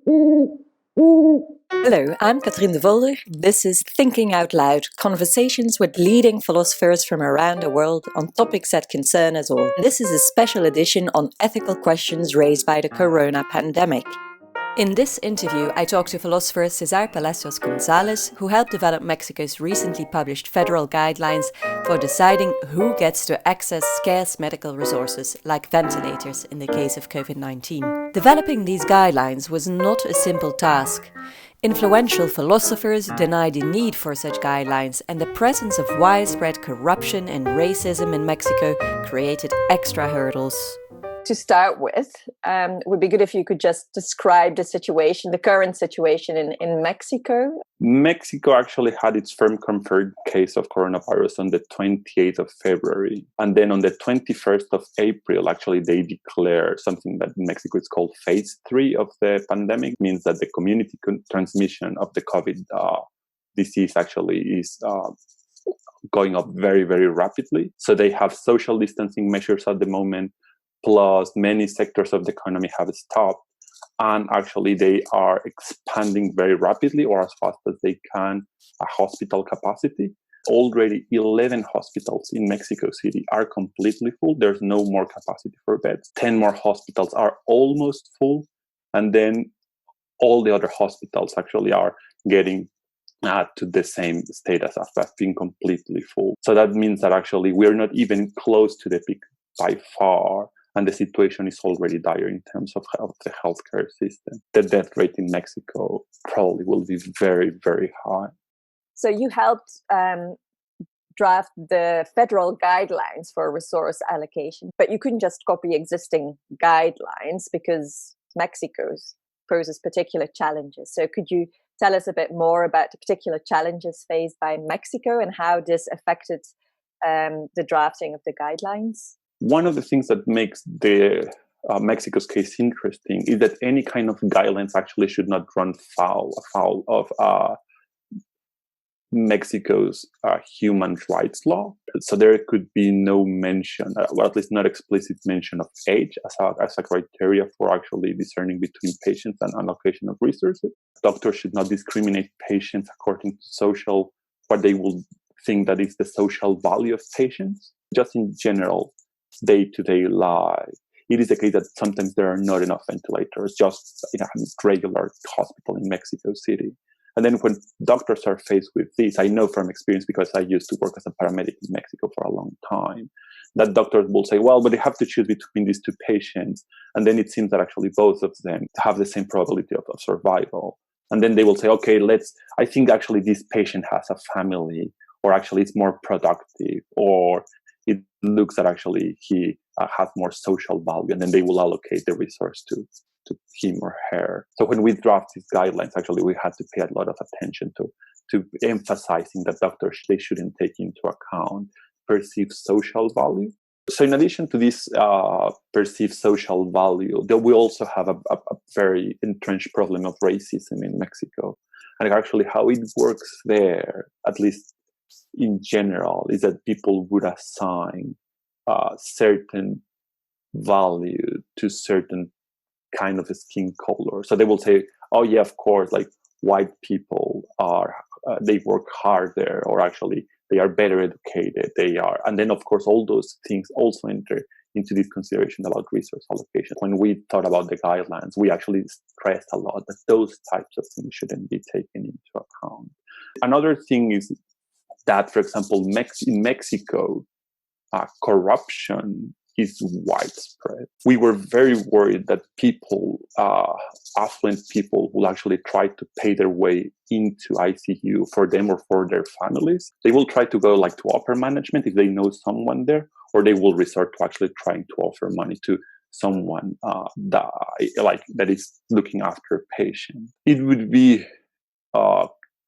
Hello, I'm Katrien Devolder. This is Thinking Out Loud, conversations with leading philosophers from around the world on topics that concern us all. This is a special edition on ethical questions raised by the corona pandemic. In this interview, I talk to philosopher César Palacios-González, who helped develop Mexico's recently published federal guidelines for deciding who gets to access scarce medical resources, like ventilators in the case of Covid-19. Developing these guidelines was not a simple task. Influential philosophers deny the need for such guidelines, and the presence of widespread corruption and racism in Mexico created extra hurdles. To start with, would be good if you could just describe the situation, the current situation in Mexico. Mexico actually had its firm confirmed case of coronavirus on the 28th of February. And then on the 21st of April, actually, they declared something that in Mexico is called phase 3 of the pandemic. It means that the community transmission of the COVID disease actually is going up very, very rapidly. So they have social distancing measures at the moment. Plus, many sectors of the economy have stopped, and actually they are expanding very rapidly or as fast as they can hospital capacity. Already 11 hospitals in Mexico City are completely full. There's no more capacity for beds. 10 more hospitals are almost full, and then all the other hospitals actually are getting to the same status as being completely full. So that means that actually we're not even close to the peak by far. And the situation is already dire in terms of the healthcare system. The death rate in Mexico probably will be very, very high. So you helped draft the federal guidelines for resource allocation, but you couldn't just copy existing guidelines because Mexico poses particular challenges. So could you tell us a bit more about the particular challenges faced by Mexico and how this affected the drafting of the guidelines? One of the things that makes the Mexico's case interesting is that any kind of guidelines actually should not run foul of Mexico's human rights law. So there could be no mention, or at least not explicit mention of age as a criteria for actually discerning between patients and allocation of resources. Doctors should not discriminate patients according to what they will think that is the social value of patients. Just in general, day-to-day life, it is the case that sometimes there are not enough ventilators just in a regular hospital in Mexico City. And then when doctors are faced with this, I know from experience because I used to work as a paramedic in Mexico for a long time, that doctors will say, well, but they have to choose between these two patients. And then it seems that actually both of them have the same probability of survival. And then they will say, okay, I think actually this patient has a family, or actually it's more productive, or it looks that actually he has more social value, and then they will allocate the resource to him or her. So when we draft these guidelines, actually we had to pay a lot of attention to emphasizing that doctors, they shouldn't take into account perceived social value. So in addition to this perceived social value, we also have a very entrenched problem of racism in Mexico. And actually how it works there, at least in general, is that people would assign certain value to certain kind of a skin color. So they will say, oh yeah, of course, like white people they work harder, or actually they are better educated, and then of course all those things also enter into this consideration about resource allocation. When we thought about the guidelines, we actually stressed a lot that those types of things shouldn't be taken into account. Another thing is that, for example, in Mexico, corruption is widespread. We were very worried that people, affluent people, will actually try to pay their way into ICU for them or for their families. They will try to go to upper management if they know someone there, or they will resort to actually trying to offer money to someone that is looking after a patient. It would be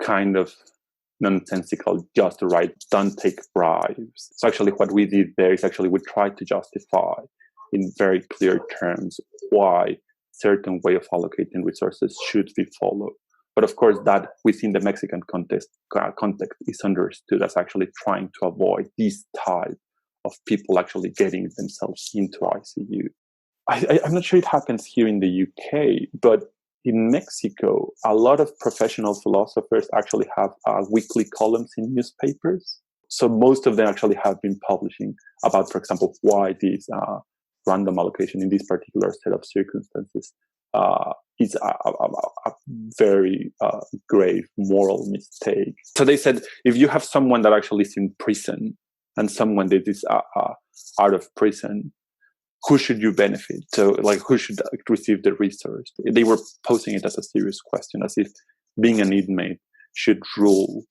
kind of nonsensical just to write, don't take bribes. So actually what we did there is actually we tried to justify in very clear terms why certain way of allocating resources should be followed. But of course that within the Mexican context is understood as actually trying to avoid this type of people actually getting themselves into ICU. I'm not sure it happens here in the UK, but in Mexico, a lot of professional philosophers actually have weekly columns in newspapers. So most of them actually have been publishing about, for example, why this random allocation in this particular set of circumstances is a very grave moral mistake. So they said, if you have someone that actually is in prison and someone that is out of prison, who should you benefit? So, like, who should receive the resource? They were posing it as a serious question, as if being an inmate should rule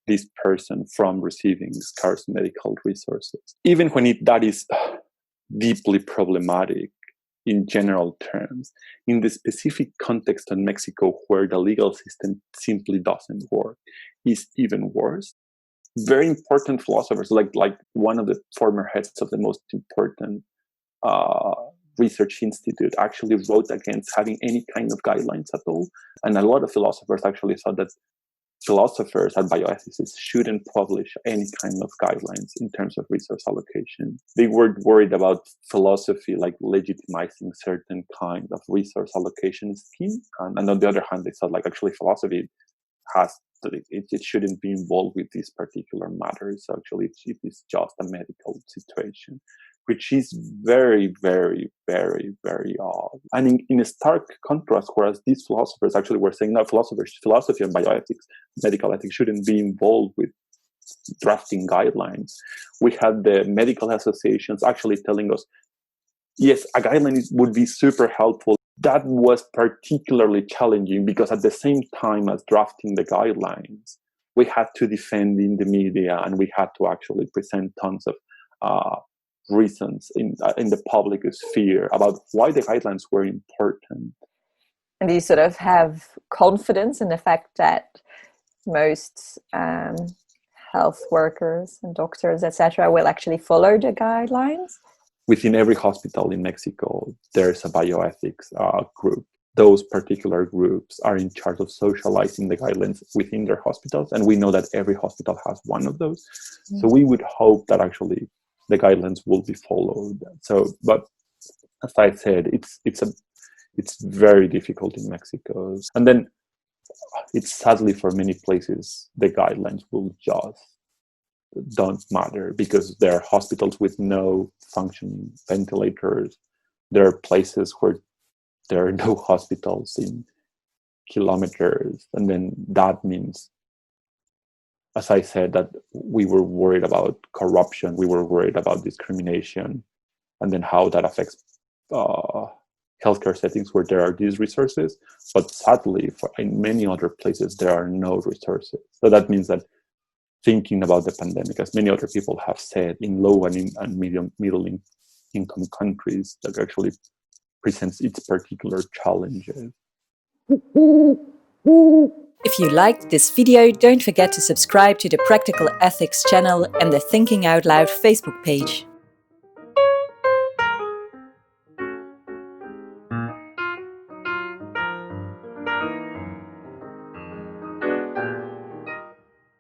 this person from receiving scarce medical resources. Even when that is deeply problematic in general terms, in the specific context in Mexico where the legal system simply doesn't work, is even worse. Very important philosophers, like one of the former heads of the most important research institute, actually wrote against having any kind of guidelines at all. And a lot of philosophers actually thought that philosophers and bioethicists shouldn't publish any kind of guidelines in terms of resource allocation. They were worried about philosophy like legitimizing certain kind of resource allocation scheme. And on the other hand, they thought like actually philosophy it shouldn't be involved with these particular matters. So actually it is just a medical situation, which is very, very, very, very odd. And in a stark contrast, whereas these philosophers actually were saying, no, philosophy and bioethics, medical ethics shouldn't be involved with drafting guidelines. We had the medical associations actually telling us, yes, a guideline would be super helpful. That was particularly challenging because at the same time as drafting the guidelines, we had to defend in the media and we had to actually present tons of reasons in the public sphere about why the guidelines were important. And do you sort of have confidence in the fact that most health workers and doctors, etc., will actually follow the guidelines? Within every hospital in Mexico, there's a bioethics group. Those particular groups are in charge of socializing the guidelines within their hospitals. And we know that every hospital has one of those. Mm-hmm. So we would hope that actually the guidelines will be followed. So, but as I said, it's very difficult in Mexico. And then it's sadly for many places, the guidelines will just don't matter because there are hospitals with no functioning ventilators. There are places where there are no hospitals in kilometers. And then that means, as I said, that we were worried about corruption, we were worried about discrimination, and then how that affects healthcare settings where there are these resources. But sadly, in many other places, there are no resources. So that means that thinking about the pandemic, as many other people have said, in low and middle income countries, that actually presents its particular challenges. If you liked this video, don't forget to subscribe to the Practical Ethics channel and the Thinking Out Loud Facebook page.